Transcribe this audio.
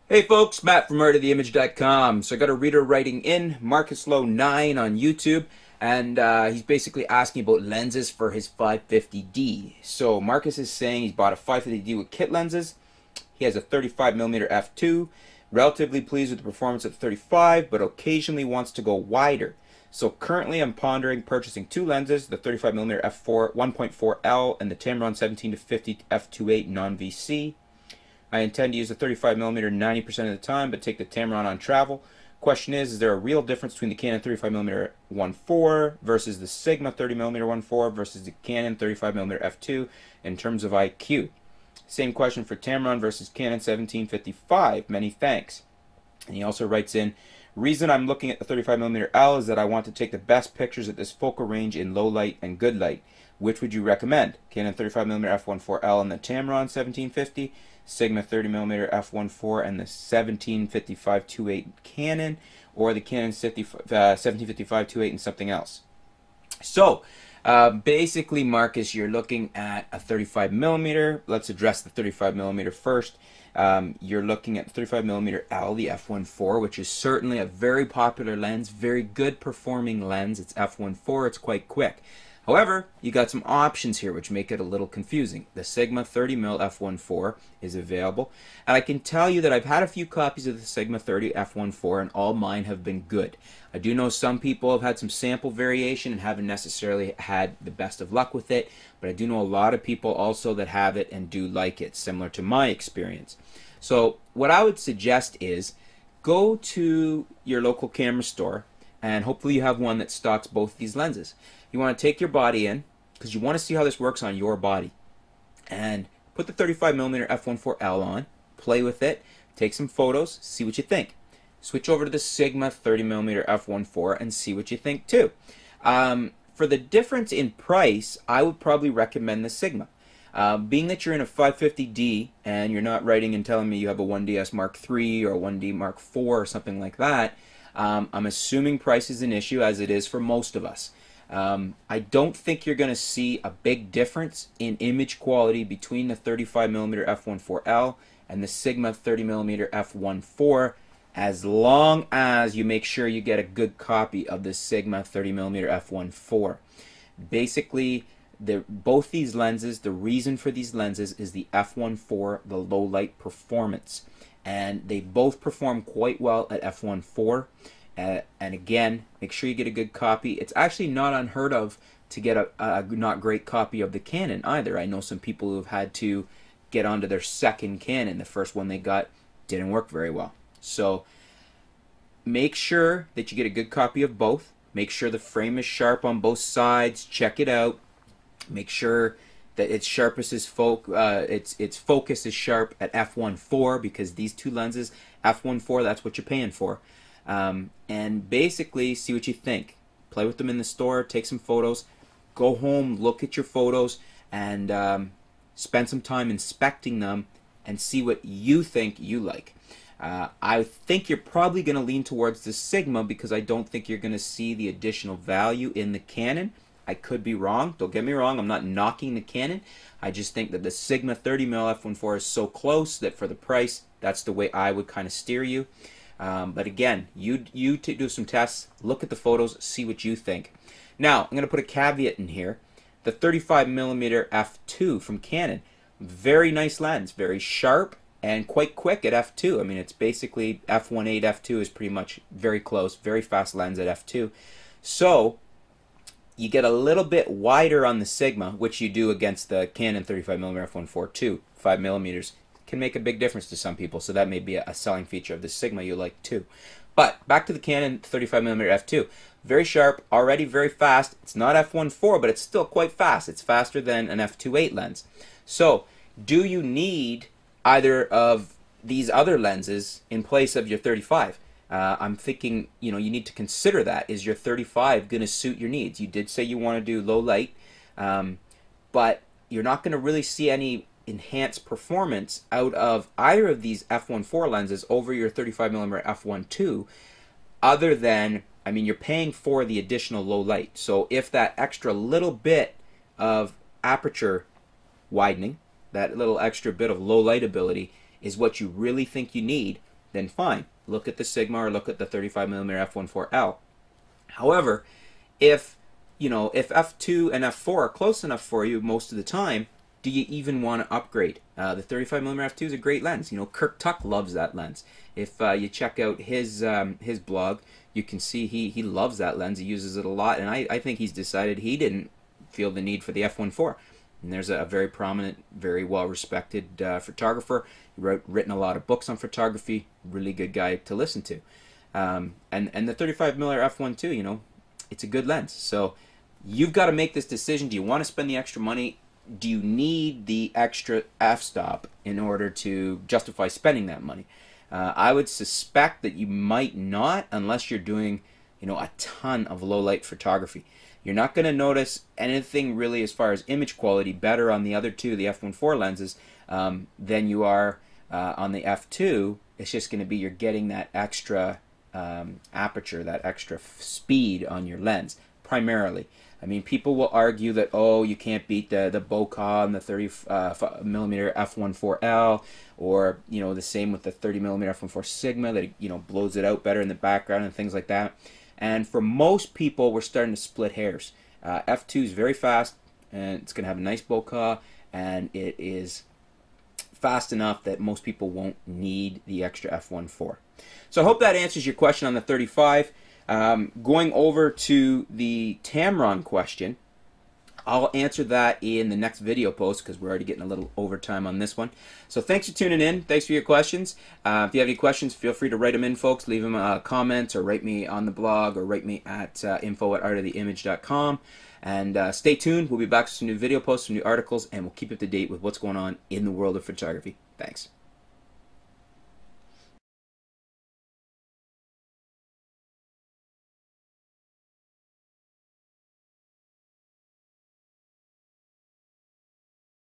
Hey folks, Matt from artoftheimage.com. So I got a reader writing in, Marcus Low 9 on YouTube, and he's basically asking about lenses for his 550D. So Marcus is saying he's bought a 550D with kit lenses. He has a 35mm f2, relatively pleased with the performance at 35, but occasionally wants to go wider. So currently I'm pondering purchasing two lenses, the 35mm f4 1.4L and the Tamron 17-50 f2.8 non-VC. I intend to use the 35mm 90% of the time, but take the Tamron on travel. Question is there a real difference between the Canon 35mm 1.4 versus the Sigma 30mm 1.4 versus the Canon 35mm f2 in terms of IQ? Same question for Tamron versus Canon 1755. Many thanks. And he also writes in, reason I'm looking at the 35mm L is that I want to take the best pictures at this focal range in low light and good light. Which would you recommend? Canon 35mm f1.4L and the Tamron 1750, Sigma 30mm f1.4 and the 1755 2.8 Canon, or the Canon 1755 2.8 and something else. So basically, Marcus, you're looking at a 35mm. Let's address the 35mm first. You're looking at the 35mm L, the f1.4, which is certainly a very popular lens, very good performing lens. It's f1.4, it's quite quick. However, you got some options here which make it a little confusing. The Sigma 30mm f1.4 is available, and I can tell you that I've had a few copies of the Sigma 30 f1.4 and all mine have been good. I do know some people have had some sample variation and haven't necessarily had the best of luck with it, but I do know a lot of people also that have it and do like it, similar to my experience. So what I would suggest is go to your local camera store, and hopefully you have one that stocks both these lenses. You want to take your body in, because you want to see how this works on your body, and put the 35mm f1.4L on, play with it, take some photos, see what you think. Switch over to the Sigma 30mm f1.4 and see what you think too. For the difference in price, I would probably recommend the Sigma. Being that you're in a 550D and you're not writing and telling me you have a 1DS Mark III or a 1D Mark IV or something like that, I'm assuming price is an issue, as it is for most of us. I don't think you're going to see a big difference in image quality between the 35mm f1.4L and the Sigma 30mm f1.4, as long as you make sure you get a good copy of the Sigma 30mm f1.4. Basically, both these lenses, the reason for these lenses is the f1.4, the low light performance. And they both perform quite well at f1.4. And again, make sure you get a good copy. It's actually not unheard of to get a not great copy of the Canon either. I know some people who have had to get onto their second Canon. The first one they got didn't work very well. So make sure that you get a good copy of both. Make sure the frame is sharp on both sides. Check it out. Make sure that its focus is sharp at f1.4, because these two lenses, f1.4, that's what you're paying for. And basically see what you think. Play with them in the store, take some photos, go home, look at your photos, and spend some time inspecting them and see what you think you like. I think you're probably going to lean towards the Sigma, because I don't think you're going to see the additional value in the Canon. I could be wrong. Don't get me wrong. I'm not knocking the Canon. I just think that the Sigma 30mm f1.4 is so close that for the price, that's the way I would kind of steer you. But again, you do some tests, look at the photos, see what you think. Now, I'm going to put a caveat in here. The 35mm f2 from Canon, very nice lens, very sharp and quite quick at f2. I mean, it's basically f1.8, f2 is pretty much very close, very fast lens at f2. So you get a little bit wider on the Sigma, which you do against the Canon 35mm f1.4 too. 5mm can make a big difference to some people, so that may be a selling feature of the Sigma you like too. But back to the Canon 35mm f2. Very sharp, already very fast. It's not f1.4, but it's still quite fast. It's faster than an f2.8 lens. So do you need either of these other lenses in place of your 35? I'm thinking, you need to consider that. Is your 35 going to suit your needs? You did say you want to do low light, but you're not going to really see any enhanced performance out of either of these f1.4 lenses over your 35mm f1.2, other than, I mean, you're paying for the additional low light. So if that extra little bit of aperture widening, that little extra bit of low light ability is what you really think you need, then fine. Look at the Sigma or look at the 35mm f1.4L. However, if if f2 and f4 are close enough for you most of the time, do you even want to upgrade? The 35mm f2 is a great lens. Kirk Tuck loves that lens. If you check out his blog, you can see he loves that lens. He uses it a lot, and I think he's decided he didn't feel the need for the f1.4. And there's a very prominent, very well-respected photographer. He's written a lot of books on photography. Really good guy to listen to. And the 35mm f1.2, it's a good lens. So you've got to make this decision. Do you want to spend the extra money? Do you need the extra f-stop in order to justify spending that money? I would suspect that you might not, unless you're doing a ton of low light photography. You're not going to notice anything really as far as image quality better on the other two, the f1.4 lenses, than you are on the f2. It's just going to be you're getting that extra aperture, that extra speed on your lens, primarily. I mean, people will argue that, oh, you can't beat the bokeh on the 30mm f1.4L, or the same with the 30mm f1.4 Sigma, that it blows it out better in the background and things like that. And for most people, we're starting to split hairs. f2 is very fast, and it's going to have a nice bokeh, and it is fast enough that most people won't need the extra f1.4. So I hope that answers your question on the 35. Going over to the Tamron question, I'll answer that in the next video post because we're already getting a little overtime on this one. So thanks for tuning in. Thanks for your questions. If you have any questions, feel free to write them in, folks. Leave them comments, or write me on the blog, or write me at info@artoftheimage.com. And stay tuned. We'll be back with some new video posts, some new articles, and we'll keep up to date with what's going on in the world of photography. Thanks.